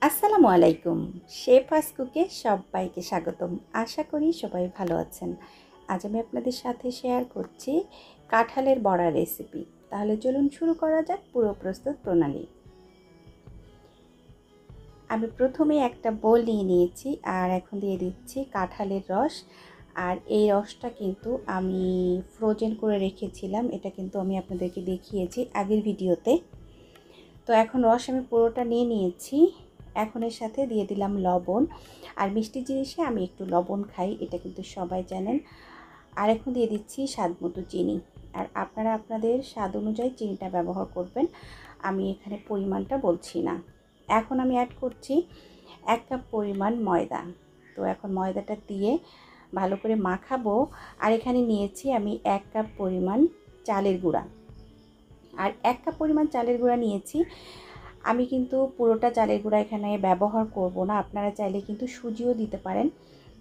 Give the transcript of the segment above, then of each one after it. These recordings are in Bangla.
আসসালামু আলাইকুম। শেফাস কুকে সবাইকে স্বাগতম। আশা করি সবাই ভালো আছেন। আজ আমি আপনাদের সাথে শেয়ার করছি কাঁঠালের বড়া রেসিপি। তাহলে চলুন শুরু করা যাক পুরো প্রস্তুত প্রণালী। আমি প্রথমে একটা বোল নিয়ে নিয়েছি আর এখন দিয়ে দিচ্ছি কাঁঠালের রস। আর এই রসটা কিন্তু আমি ফ্রোজেন করে রেখেছিলাম, এটা কিন্তু আমি আপনাদেরকে দেখিয়েছি আগের ভিডিওতে। তো এখন রস আমি পুরোটা নিয়ে নিয়েছি। এখন এর সাথে দিয়ে দিলাম লবণ। আর মিষ্টি জিনিসে আমি একটু লবণ খাই, এটা কিন্তু সবাই জানেন। আর এখন দিয়ে দিচ্ছি স্বাদ মতো চিনি। আর আপনারা আপনাদের স্বাদ অনুযায়ী চিনিটা ব্যবহার করবেন, আমি এখানে পরিমাণটা বলছি না। এখন আমি অ্যাড করছি 1 কাপ পরিমাণ ময়দা। তো এখন ময়দাটা দিয়ে ভালো করে মাখাবো। আর এখানে নিয়েছি আমি 1 কাপ পরিমাণ চালের গুঁড়া। আর 1 কাপ পরিমাণ চালের গুঁড়া নিয়েছি। আমি কিন্তু পুরোটা চালের গুঁড়া এখানে ব্যবহার করব না, আপনারা চাইলে কিন্তু সুজিও দিতে পারেন,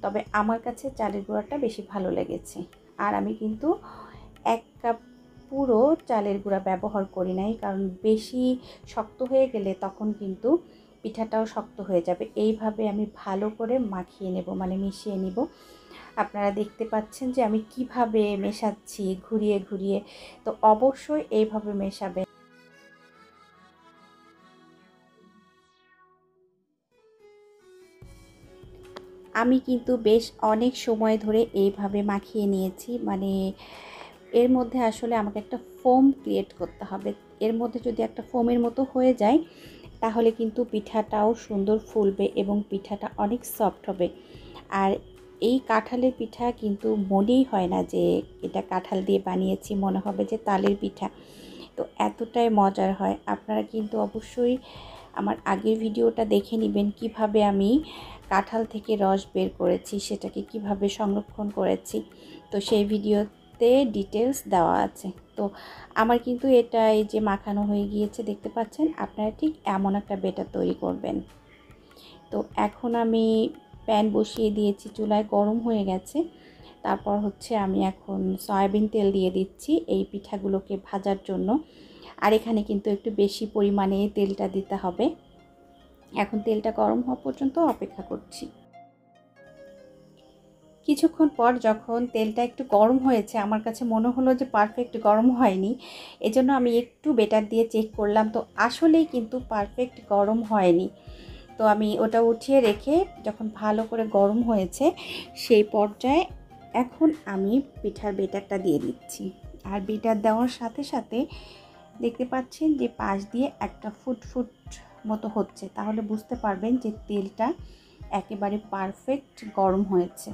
তবে আমার কাছে চালের গুঁড়াটা বেশি ভালো লেগেছে। আর আমি কিন্তু 1 কাপ পুরো চালের গুঁড়া ব্যবহার করি নাই, কারণ বেশি শক্ত হয়ে গেলে তখন কিন্তু পিঠাটাও শক্ত হয়ে যাবে। এইভাবে আমি ভালো করে মাখিয়ে নেব, মানে মিশিয়ে নিব। আপনারা দেখতে পাচ্ছেন যে আমি কিভাবে মেশাচ্ছি ঘুরিয়ে ঘুরিয়ে, তো অবশ্যই এইভাবে মেশাবেন। আমি কিন্তু বেশ অনেক সময় ধরে এইভাবে মাখিয়ে নিয়েছি, মানে এর মধ্যে আসলে আমাকে একটা ফোম ক্রিয়েট করতে হবে। এর মধ্যে যদি একটা ফোমের মতো হয়ে যায় তাহলে কিন্তু পিঠাটাও সুন্দর ফুলবে এবং পিঠাটা অনেক সফট হবে। আর এই কাঁঠালের পিঠা কিন্তু মনেই হয় না যে এটা কাঁঠাল দিয়ে বানিয়েছি, মনে হবে যে তালের পিঠা। তো এতটাই মজার হয়। আপনারা কিন্তু অবশ্যই আমার আগের ভিডিওটা দেখে নেবেন, কিভাবে আমি কাঁঠাল থেকে রস বের করেছি, সেটাকে কিভাবে সংরক্ষণ করেছি। তো সেই ভিডিওতে ডিটেলস দেওয়া আছে। তো আমার কিন্তু এটা এই যে মাখানো হয়ে গিয়েছে, দেখতে পাচ্ছেন। আপনারা ঠিক এমন একটা বেটার তৈরি করবেন। তো এখন আমি প্যান বসিয়ে দিয়েছি, চুলায় গরম হয়ে গেছে। তারপর হচ্ছে আমি এখন সয়াবিন তেল দিয়ে দিচ্ছি এই পিঠাগুলোকে ভাজার জন্য। আর এখানে কিন্তু একটু বেশি পরিমাণে তেলটা দিতে হবে। এখন তেলটা গরম হওয়া পর্যন্ত অপেক্ষা করছি। কিছুক্ষণ পর যখন তেলটা একটু গরম হয়েছে, আমার কাছে মনে হলো যে পারফেক্ট গরম হয়নি, এজন্য আমি একটু বেটার দিয়ে চেক করলাম। তো আসলেই কিন্তু পারফেক্ট গরম হয়নি। তো আমি ওটা উঠিয়ে রেখে যখন ভালো করে গরম হয়েছে সেই পর্যায়ে এখন আমি পিঠার বেটারটা দিয়ে দিচ্ছি। আর বেটার দেওয়ার সাথে সাথে দেখতে পাচ্ছেন যে পাশ দিয়ে একটা ফুটফুট মতো হচ্ছে, তাহলে বুঝতে পারবেন যে তেলটা একেবারে পারফেক্ট গরম হয়েছে।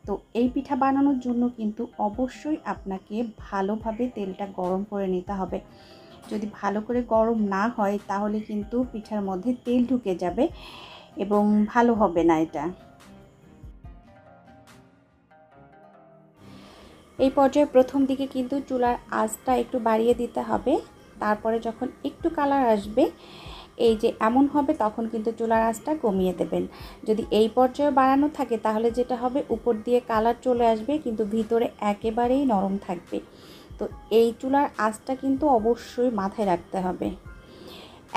তো এই পিঠা বানানোর জন্য কিন্তু অবশ্যই আপনাকে ভালোভাবে তেলটা গরম করে নিতে হবে। যদি ভালো করে গরম না হয় তাহলে কিন্তু পিঠার মধ্যে তেল ঢুকে যাবে এবং ভালো হবে না এটা। এই পর্যায়ে প্রথম দিকে কিন্তু চুলার আঁচটা একটু বাড়িয়ে দিতে হবে। তারপরে যখন একটু কালার আসবে, এই যে এমন হবে, তখন কিন্তু চুলার আঁচটা কমিয়ে দেবেন। যদি এই পর্যায়ে বাড়ানো থাকে তাহলে যেটা হবে, উপর দিয়ে কালার চলে আসবে কিন্তু ভিতরে একেবারেই নরম থাকবে। তো এই চুলার আঁচটা কিন্তু অবশ্যই মাথায় রাখতে হবে।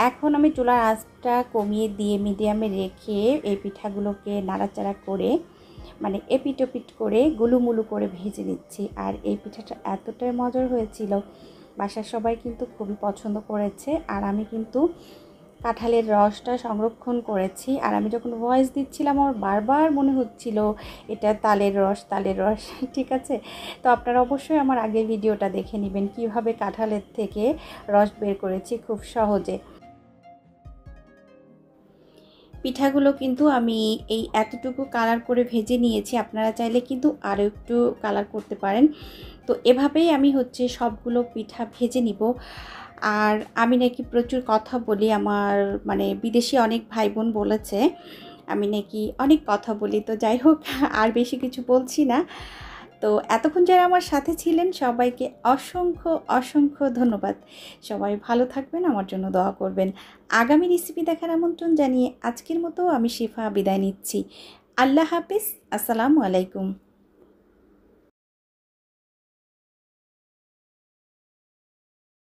এখন আমি চুলার আঁচটা কমিয়ে দিয়ে মিডিয়ামে রেখে এই পিঠাগুলোকে নাড়াচাড়া করে, মানে এপিট ওপিট করে গুলুমুলু করে ভেজে নিচ্ছি। আর এই পিঠাটা এতটাই মজার হয়েছিল, বাসার সবাই কিন্তু খুবই পছন্দ করেছে। আর আমি কিন্তু কাঁঠালের রসটা সংরক্ষণ করেছি। আর আমি যখন ভয়েস দিচ্ছিলাম আমার বারবার মনে হচ্ছিল এটা তালের রস, তালের রস। ঠিক আছে, তো আপনারা অবশ্যই আমার আগের ভিডিওটা দেখে নেবেন কিভাবে কাঁঠালের থেকে রস বের করেছি খুব সহজে। পিঠাগুলো কিন্তু আমি এই এতটুকু কালার করে ভেজে নিয়েছি, আপনারা চাইলে কিন্তু আরও একটু কালার করতে পারেন। তো এভাবেই আমি হচ্ছে সবগুলো পিঠা ভেজে নিব। আর আমি নাকি প্রচুর কথা বলি, আমার মানে বিদেশি অনেক ভাই বোন বলেছে আমি নাকি অনেক কথা বলি। তো যাই হোক, আর বেশি কিছু বলছি না। তো এতক্ষণ যারা আমার সাথে ছিলেন সবাইকে অসংখ্য অসংখ্য ধন্যবাদ। সবাই ভালো থাকবেন, আমার জন্য দোয়া করবেন। আগামী রেসিপি দেখার আমন্ত্রণ জানিয়ে আজকের মতো আমি শিফা বিদায় নিচ্ছি। আল্লাহ হাফিজ। আসসালামু আলাইকুম।